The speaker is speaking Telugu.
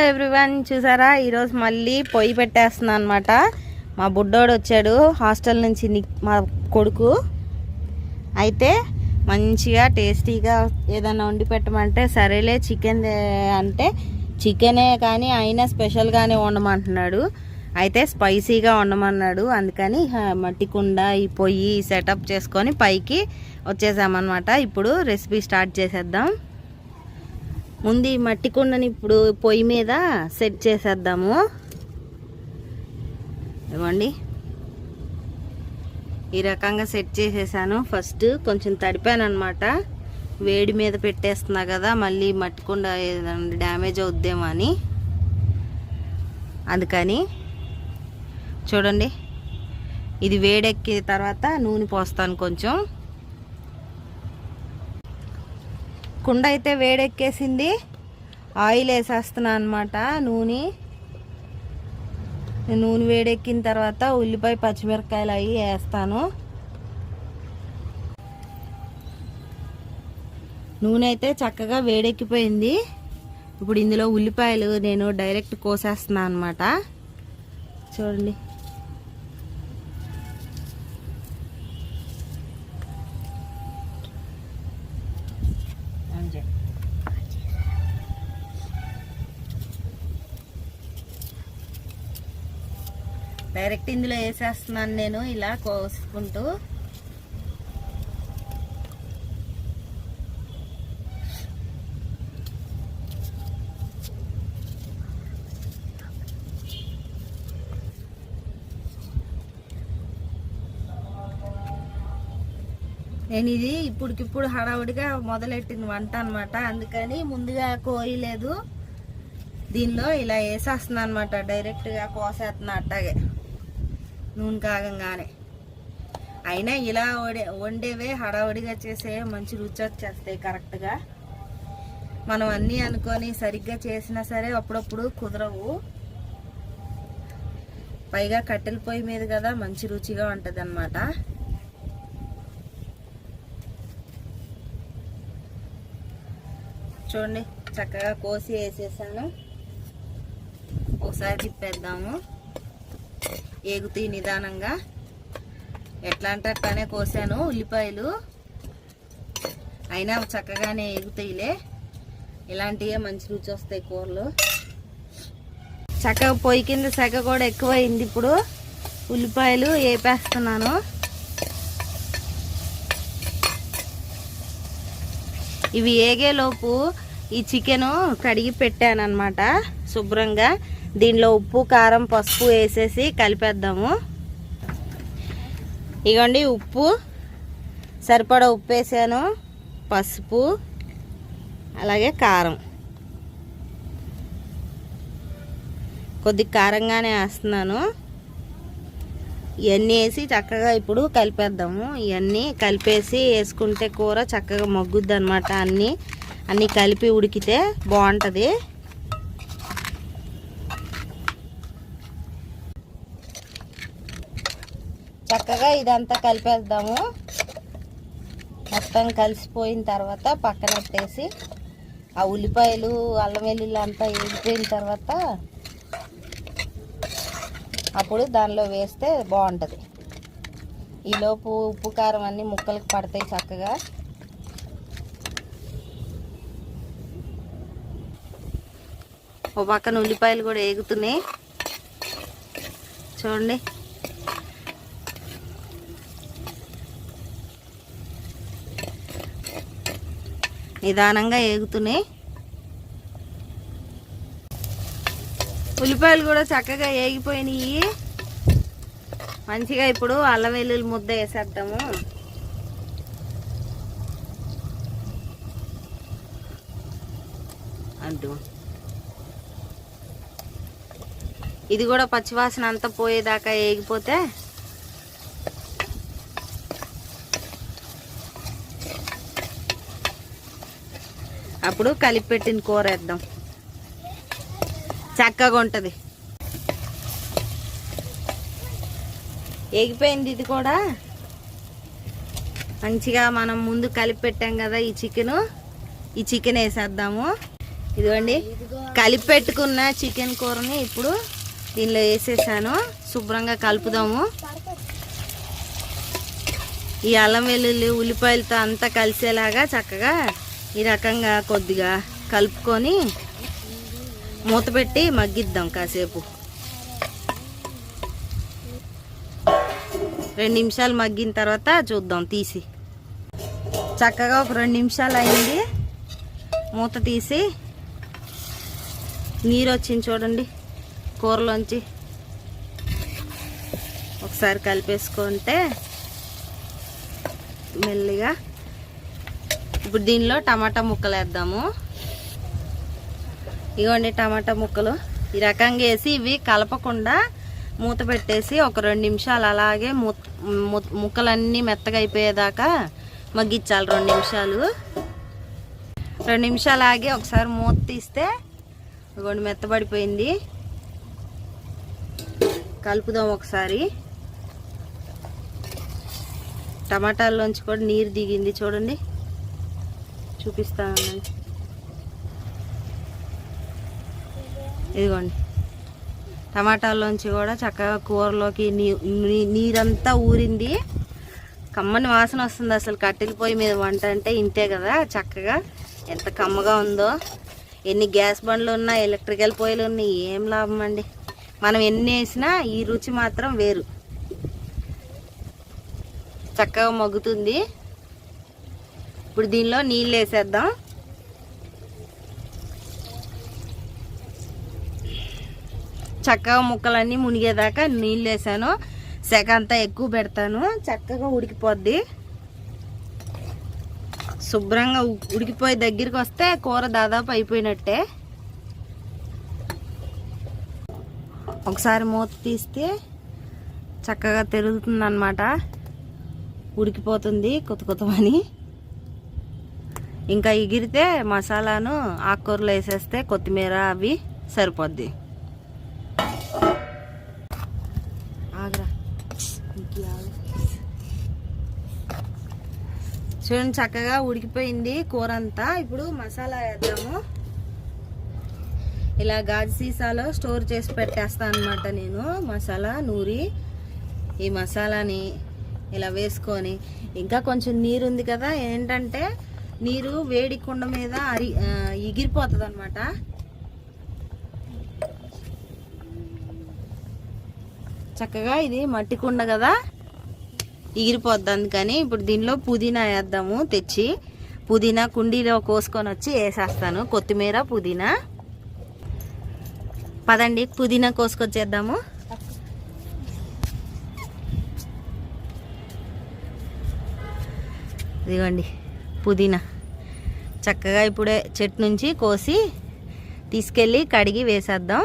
ఎవ్రీవన్ చూసారా, ఈరోజు మళ్ళీ పొయ్యి పెట్టేస్తున్నాను అనమాట. మా బుడ్డోడు వచ్చాడు హాస్టల్ నుంచి, మా కొడుకు. అయితే మంచిగా టేస్టీగా ఏదైనా వండి పెట్టమంటే సరేలే చికెన్ అంటే చికెనే కానీ అయినా స్పెషల్గానే వండమంటున్నాడు. అయితే స్పైసీగా వండమన్నాడు. అందుకని మట్టి కుండ ఈ పొయ్యి సెటప్ చేసుకొని పైకి వచ్చేసామన్నమాట. ఇప్పుడు రెసిపీ స్టార్ట్ చేసేద్దాం. ముందు ఈ మట్టి కుండని ఇప్పుడు పొయ్యి మీద సెట్ చేసేద్దాము. ఇవ్వండి, ఈ రకంగా సెట్ చేసేసాను. ఫస్ట్ కొంచెం తడిపాను అనమాట. వేడి మీద పెట్టేస్తున్నా కదా, మళ్ళీ మట్టి కుండ ఏదైనా డ్యామేజ్ అవుద్దేమో అని. అందుకని చూడండి, ఇది వేడెక్కిన తర్వాత నూనె పోస్తాను. కొంచెం కుండ అయితే వేడెక్కేసింది. ఆయిల్ వేసేస్తున్నాను అనమాట. నూనె వేడెక్కిన తర్వాత ఉల్లిపాయ పచ్చిమిరపకాయలు అవి వేస్తాను. నూనె అయితే చక్కగా వేడెక్కిపోయింది. ఇప్పుడు ఇందులో ఉల్లిపాయలు నేను డైరెక్ట్ కోసేస్తున్నాను అనమాట. చూడండి, డైరెక్ట్ ఇందులో వేసేస్తున్నాను నేను ఇలా కోసుకుంటూ. నేను ఇది ఇప్పటికిప్పుడు హడావుడిగా మొదలెట్టిన వంట అనమాట. అందుకని ముందుగా కోయలేదు. దీనిలో ఇలా వేసేస్తున్నాను అనమాట. డైరెక్ట్గా కోసేస్తున్నా అట్టాగే నూనె కాగంగానే. అయినా ఇలా వండేవే హడావుడిగా చేసే మంచి రుచి వచ్చేస్తాయి కరెక్ట్గా. మనం అన్నీ అనుకొని సరిగ్గా చేసినా సరే అప్పుడప్పుడు కుదరవు. పైగా కట్టెల పొయ్యి మీద కదా, మంచి రుచిగా ఉంటుంది అన్నమాట. చూడండి, చక్కగా కోసి వేసేసాను. ఒకసారి తిప్పేద్దాము. ఏగుతాయి నిదానంగా. ఎట్లా అంటే అట్లానే కోసాను ఉల్లిపాయలు, అయినా చక్కగానే ఏగుతాయిలే. ఇలాంటివే మంచి రుచి వస్తాయి కూరలు. చక్కగా పొయ్యి కింద సెగ కూడా ఎక్కువైంది. ఇప్పుడు ఉల్లిపాయలు వేపేస్తున్నాను. ఇవి ఏగేలోపు ఈ చికెను కడిగి పెట్టాను అనమాట శుభ్రంగా. దీనిలో ఉప్పు, కారం, పసుపు వేసేసి కలిపేద్దాము. ఇగోండి, ఉప్పు సరిపడా ఉప్పు వేసాను, పసుపు అలాగే కారం. కొద్దిగా కారంగానే వేస్తున్నాను. ఇవన్నీ వేసి చక్కగా ఇప్పుడు కలిపేద్దాము. ఇవన్నీ కలిపేసి వేసుకుంటే కూర చక్కగా మగ్గుద్ది అనమాట. అన్నీ కలిపి ఉడికితే బాగుంటుంది. చక్కగా ఇదంతా కలిపేద్దాము. మొత్తం కలిసిపోయిన తర్వాత పక్కన పెట్టేసి ఆ ఉల్లిపాయలు, అల్లం వెల్లుల్లి అంతా వేగిపోయిన తర్వాత అప్పుడు దానిలో వేస్తే బాగుంటుంది. ఈలోపు ఉప్పు కారం అన్నీ ముక్కలకు పడతాయి చక్కగా. ఓ పక్కన ఉల్లిపాయలు కూడా వేగుతున్నాయి. చూడండి, నిదానంగా వేగుతున్నాయి. ఉల్లిపాయలు కూడా చక్కగా వేగిపోయినాయి. మంచిగా ఇప్పుడు అల్లం వెల్లుల్లి ముద్ద వేసేద్దాము. అంటూ ఇది కూడా పచ్చివాసన అంతా పోయేదాకా వేగిపోతే అప్పుడు కలిపి పెట్టిన కూర వేద్దాం. చక్కగా ఉంటుంది. ఎగిపోయింది ఇది కూడా. మంచిగా మనం ముందు కలిపి పెట్టాం కదా ఈ చికెన్ వేసేద్దాము. ఇదిగోండి, కలిపి పెట్టుకున్న చికెన్ కూరని ఇప్పుడు దీనిలో వేసేసాను. శుభ్రంగా కలుపుదాము. ఈ అల్లం వెల్లుల్లి ఉల్లిపాయలతో అంతా కలిసేలాగా చక్కగా ఈ రకంగా కొద్దిగా కలుపుకొని మూత పెట్టి మగ్గిద్దాం కాసేపు. 2 నిమిషాలు మగ్గిన తర్వాత చూద్దాం తీసి. చక్కగా ఒక 2 నిమిషాలు అయింది. మూత తీసి నీరు వచ్చింది చూడండి కూరలోంచి. ఒకసారి కలిపేసుకుంటే మెల్లిగా ఇప్పుడు దీనిలో టమాటా ముక్కలు వేద్దాము. ఇవ్వండి టమాటా ముక్కలు ఈ రకంగా వేసి ఇవి కలపకుండా మూత పెట్టేసి ఒక 2 నిమిషాలు అలాగే ముక్కలన్నీ మెత్తగా అయిపోయేదాకా మగ్గించాలి. 2 నిమిషాలు. 2 నిమిషాలు ఆగి ఒకసారి మూత తీస్తే ఇవ్వండి మెత్తబడిపోయింది. కలుపుదాం ఒకసారి. టమాటాల్లోంచి కూడా నీరు దిగింది చూడండి, చూపిస్తాను. ఇదిగోండి టమాటాల్లోంచి కూడా చక్కగా కూరలోకి నీరంతా ఊరింది. కమ్మని వాసన వస్తుంది. అసలు కట్టెల పొయ్యి మీద వంట అంటే ఇంతే కదా, చక్కగా ఎంత కమ్మగా ఉందో. ఎన్ని గ్యాస్ బండ్లు ఉన్నా ఎలక్ట్రికల్ పొయ్యిలు ఉన్నాయి, ఏం లాభం అండి. మనం ఎన్ని వేసినా ఈ రుచి మాత్రం వేరు. చక్కగా మగ్గుతుంది. ఇప్పుడు దీనిలో నీళ్ళు వేసేద్దాం. చక్కగా ముక్కలన్నీ మునిగేదాకా నీళ్ళు వేసాను. సెగ అంతా ఎక్కువ పెడతాను, చక్కగా ఉడికిపోద్ది. శుభ్రంగా ఉడికిపోయి దగ్గరికి వస్తే కూర దాదాపు అయిపోయినట్టే. ఒకసారి మూత తీస్తే చక్కగా తెరుగుతుంది అన్నమాట, ఉడికిపోతుంది కొత్తమని. ఇంకా ఎగిరితే మసాలాను ఆకుకూరలు వేసేస్తే కొత్తిమీర అవి సరిపోద్ది. చూడండి చక్కగా ఉడికిపోయింది కూర అంతా. ఇప్పుడు మసాలా వేద్దాము. ఇలా గాజు సీసాలో స్టోర్ చేసి పెట్టేస్తాను అన్నమాట నేను మసాలా నూరి. ఈ మసాలాని ఇలా వేసుకొని ఇంకా కొంచెం నీరు ఉంది కదా, ఏంటంటే నీరు వేడి కుండ మీద ఎగిరిపోతుంది అన్నమాట. చక్కగా ఇది మట్టి కుండ కదా, ఎగిరిపోద్ది. అందుకని ఇప్పుడు దీనిలో పుదీనా వేద్దాము. తెచ్చి పుదీనా కుండీలో కోసుకొని వచ్చి వేసేస్తాను. కొత్తిమీర పుదీనా. పదండి పుదీనా కోసుకొచ్చేద్దాము. ఇదిగోండి పుదీనా చక్కగా ఇప్పుడే చెట్టు నుంచి కోసి తీసుకెళ్ళి కడిగి వేసేద్దాం.